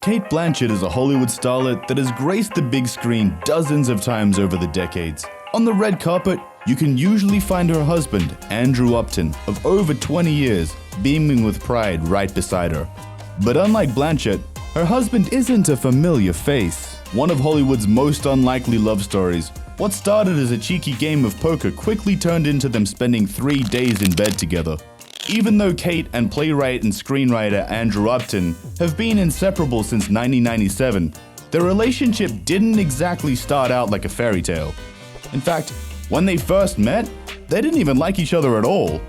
Cate Blanchett is a Hollywood starlet that has graced the big screen dozens of times over the decades. On the red carpet, you can usually find her husband, Andrew Upton, of over 20 years, beaming with pride right beside her. But unlike Blanchett, her husband isn't a familiar face. One of Hollywood's most unlikely love stories, what started as a cheeky game of poker quickly turned into them spending 3 days in bed together. Even though Cate and playwright and screenwriter Andrew Upton have been inseparable since 1997, their relationship didn't exactly start out like a fairy tale. In fact, when they first met, they didn't even like each other at all.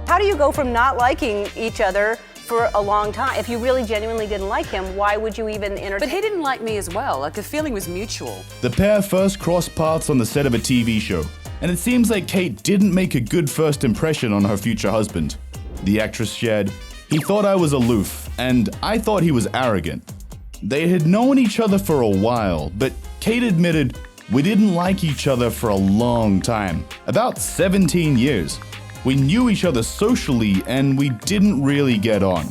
How do you go from not liking each other for a long time? If you really genuinely didn't like him, why would you even entertain? But he didn't like me as well. Like, the feeling was mutual. The pair first crossed paths on the set of a TV show, and it seems like Cate didn't make a good first impression on her future husband. The actress shared, "He thought I was aloof, and I thought he was arrogant." They had known each other for a while, but Cate admitted, "We didn't like each other for a long time, about 17 years. We knew each other socially and we didn't really get on."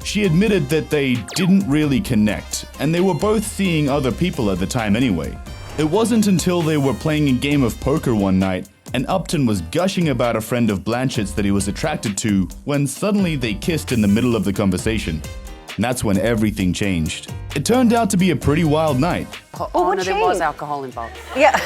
She admitted that they didn't really connect, and they were both seeing other people at the time anyway. It wasn't until they were playing a game of poker one night and Upton was gushing about a friend of Blanchett's that he was attracted to when suddenly they kissed in the middle of the conversation. And that's when everything changed. It turned out to be a pretty wild night. what no, there changed? was alcohol involved. Yeah.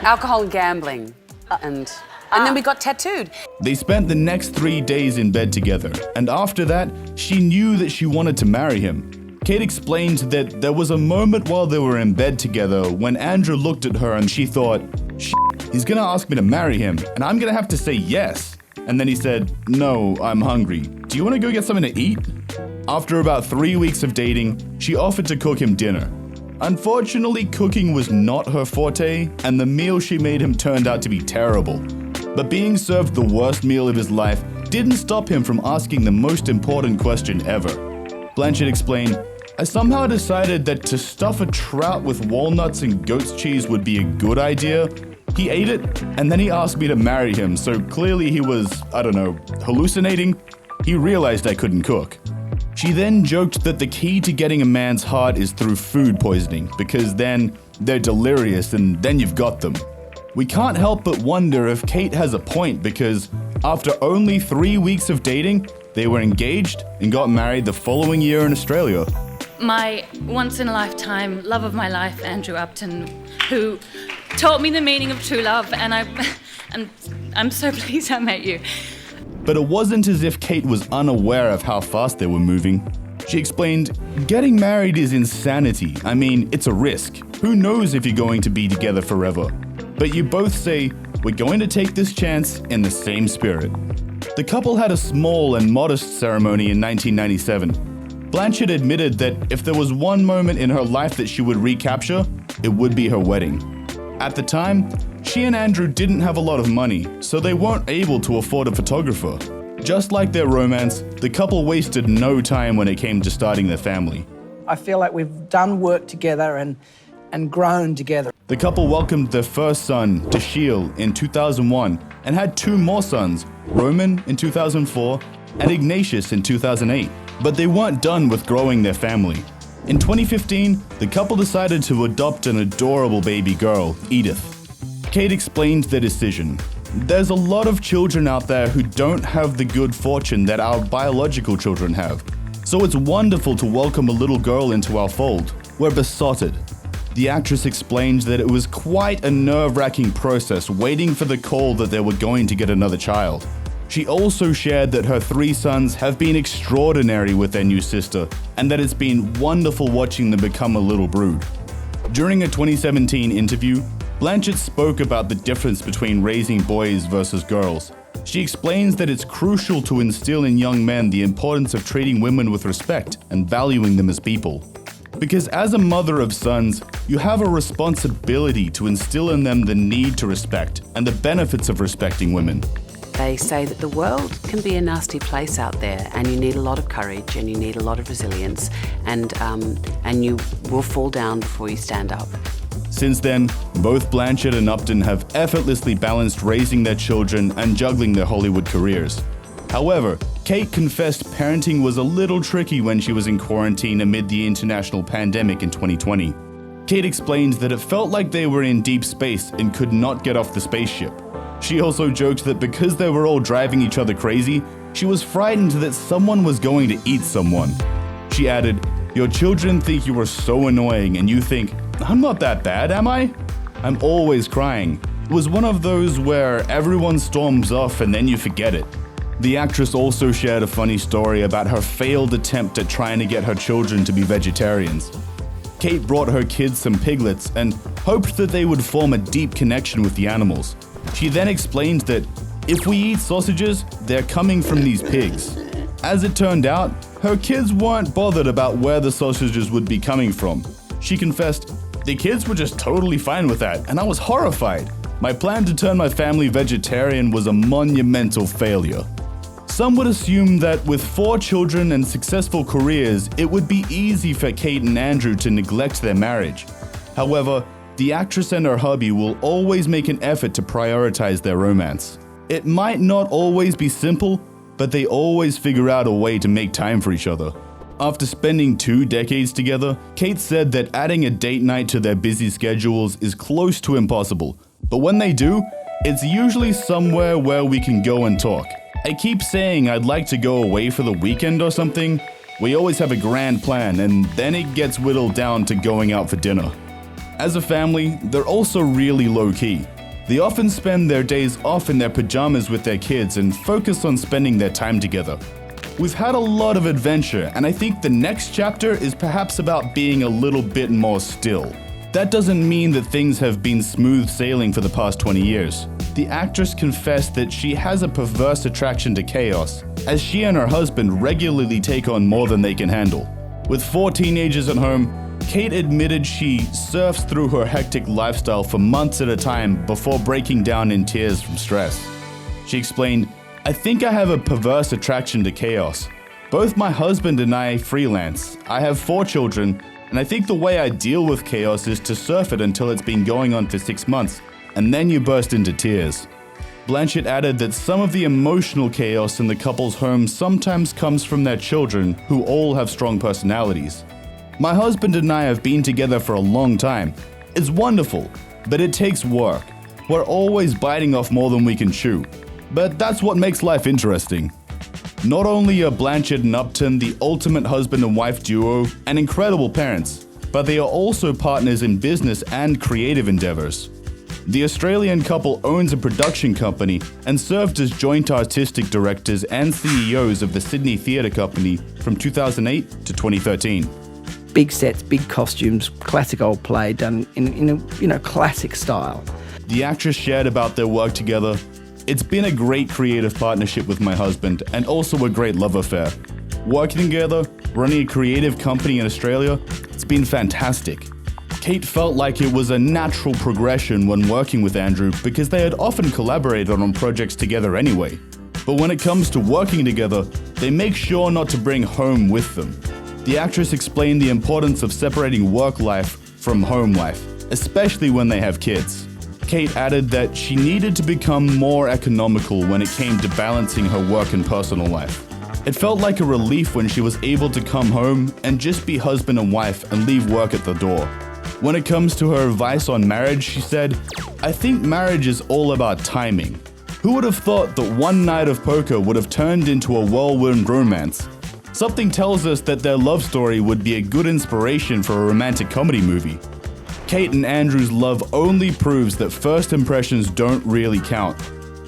Alcohol and gambling. And then we got tattooed. They spent the next 3 days in bed together, and after that, she knew that she wanted to marry him. Cate explained that there was a moment while they were in bed together when Andrew looked at her and she thought, "Shit, he's gonna ask me to marry him, and I'm gonna have to say yes." And then he said, "No, I'm hungry. Do you wanna go get something to eat?" After about 3 weeks of dating, she offered to cook him dinner. Unfortunately, cooking was not her forte, and the meal she made him turned out to be terrible. But being served the worst meal of his life didn't stop him from asking the most important question ever. Blanchett explained, "I somehow decided that to stuff a trout with walnuts and goat's cheese would be a good idea. He ate it, and then he asked me to marry him, so clearly he was, hallucinating. He realized I couldn't cook." She then joked that the key to getting a man's heart is through food poisoning, because then they're delirious and then you've got them. We can't help but wonder if Cate has a point, because after only 3 weeks of dating, they were engaged and got married the following year in Australia. My once-in-a-lifetime love of my life, Andrew Upton, who taught me the meaning of true love, and I'm so pleased I met you. But it wasn't as if Cate was unaware of how fast they were moving. She explained, "Getting married is insanity. I mean, it's a risk. Who knows if you're going to be together forever? But you both say, we're going to take this chance in the same spirit." The couple had a small and modest ceremony in 1997. Blanchett admitted that if there was one moment in her life that she would recapture, it would be her wedding. At the time, she and Andrew didn't have a lot of money, so they weren't able to afford a photographer. Just like their romance, the couple wasted no time when it came to starting their family. I feel like we've done work together and grown together. The couple welcomed their first son, Dashiell, in 2001 and had 2 more sons, Roman in 2004 and Ignatius in 2008. But they weren't done with growing their family. In 2015, the couple decided to adopt an adorable baby girl, Edith. Cate explained their decision. "There's a lot of children out there who don't have the good fortune that our biological children have. So it's wonderful to welcome a little girl into our fold. We're besotted." The actress explained that it was quite a nerve-wracking process waiting for the call that they were going to get another child. She also shared that her 3 sons have been extraordinary with their new sister, and that it's been wonderful watching them become a little brood. During a 2017 interview, Blanchett spoke about the difference between raising boys versus girls. She explains that it's crucial to instill in young men the importance of treating women with respect and valuing them as people. Because as a mother of sons, you have a responsibility to instill in them the need to respect and the benefits of respecting women. They say that the world can be a nasty place out there, and you need a lot of courage and you need a lot of resilience, and you will fall down before you stand up. Since then, both Blanchett and Upton have effortlessly balanced raising their children and juggling their Hollywood careers. However, Cate confessed parenting was a little tricky when she was in quarantine amid the international pandemic in 2020. Cate explained that it felt like they were in deep space and could not get off the spaceship. She also joked that because they were all driving each other crazy, she was frightened that someone was going to eat someone. She added, "Your children think you are so annoying and you think, I'm not that bad, am I? I'm always crying." It was one of those where everyone storms off and then you forget it. The actress also shared a funny story about her failed attempt at trying to get her children to be vegetarians. Cate brought her kids some piglets and hoped that they would form a deep connection with the animals. She then explained that if we eat sausages, they're coming from these pigs. As it turned out, her kids weren't bothered about where the sausages would be coming from. She confessed, "The kids were just totally fine with that, and I was horrified. My plan to turn my family vegetarian was a monumental failure." Some would assume that with 4 children and successful careers, it would be easy for Cate and Andrew to neglect their marriage. However, the actress and her hubby will always make an effort to prioritize their romance. It might not always be simple, but they always figure out a way to make time for each other. After spending 2 decades together, Cate said that adding a date night to their busy schedules is close to impossible. But when they do, it's usually somewhere where we can go and talk. "I keep saying I'd like to go away for the weekend or something. We always have a grand plan and then it gets whittled down to going out for dinner." As a family, they're also really low-key. They often spend their days off in their pajamas with their kids and focus on spending their time together. We've had a lot of adventure, and I think the next chapter is perhaps about being a little bit more still. That doesn't mean that things have been smooth sailing for the past 20 years. The actress confessed that she has a perverse attraction to chaos, as she and her husband regularly take on more than they can handle. With 4 teenagers at home, Cate admitted she surfs through her hectic lifestyle for months at a time before breaking down in tears from stress. She explained, "I think I have a perverse attraction to chaos. Both my husband and I freelance. I have 4 children, and I think the way I deal with chaos is to surf it until it's been going on for 6 months, and then you burst into tears." Blanchett added that some of the emotional chaos in the couple's home sometimes comes from their children, who all have strong personalities. "My husband and I have been together for a long time. It's wonderful, but it takes work. We're always biting off more than we can chew. But that's what makes life interesting." Not only are Blanchett and Upton the ultimate husband and wife duo and incredible parents, but they are also partners in business and creative endeavors. The Australian couple owns a production company and served as joint artistic directors and CEOs of the Sydney Theatre Company from 2008 to 2013. Big sets, big costumes, classic old play done in a classic style. The actress shared about their work together. "It's been a great creative partnership with my husband and also a great love affair. Working together, running a creative company in Australia, it's been fantastic." Cate felt like it was a natural progression when working with Andrew because they had often collaborated on projects together anyway. But when it comes to working together, they make sure not to bring home with them. The actress explained the importance of separating work life from home life, especially when they have kids. Cate added that she needed to become more economical when it came to balancing her work and personal life. It felt like a relief when she was able to come home and just be husband and wife and leave work at the door. When it comes to her advice on marriage, she said, "I think marriage is all about timing. Who would have thought that one night of poker would have turned into a whirlwind romance? Something tells us that their love story would be a good inspiration for a romantic comedy movie." Cate and Andrew's love only proves that first impressions don't really count.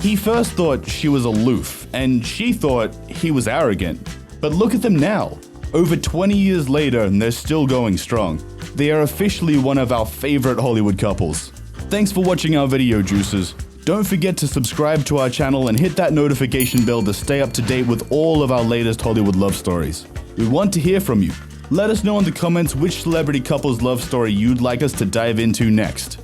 He first thought she was aloof, and she thought he was arrogant. But look at them now. Over 20 years later, and they're still going strong. They are officially one of our favorite Hollywood couples. Thanks for watching our video, Juicers. Don't forget to subscribe to our channel and hit that notification bell to stay up to date with all of our latest Hollywood love stories. We want to hear from you. Let us know in the comments which celebrity couple's love story you'd like us to dive into next.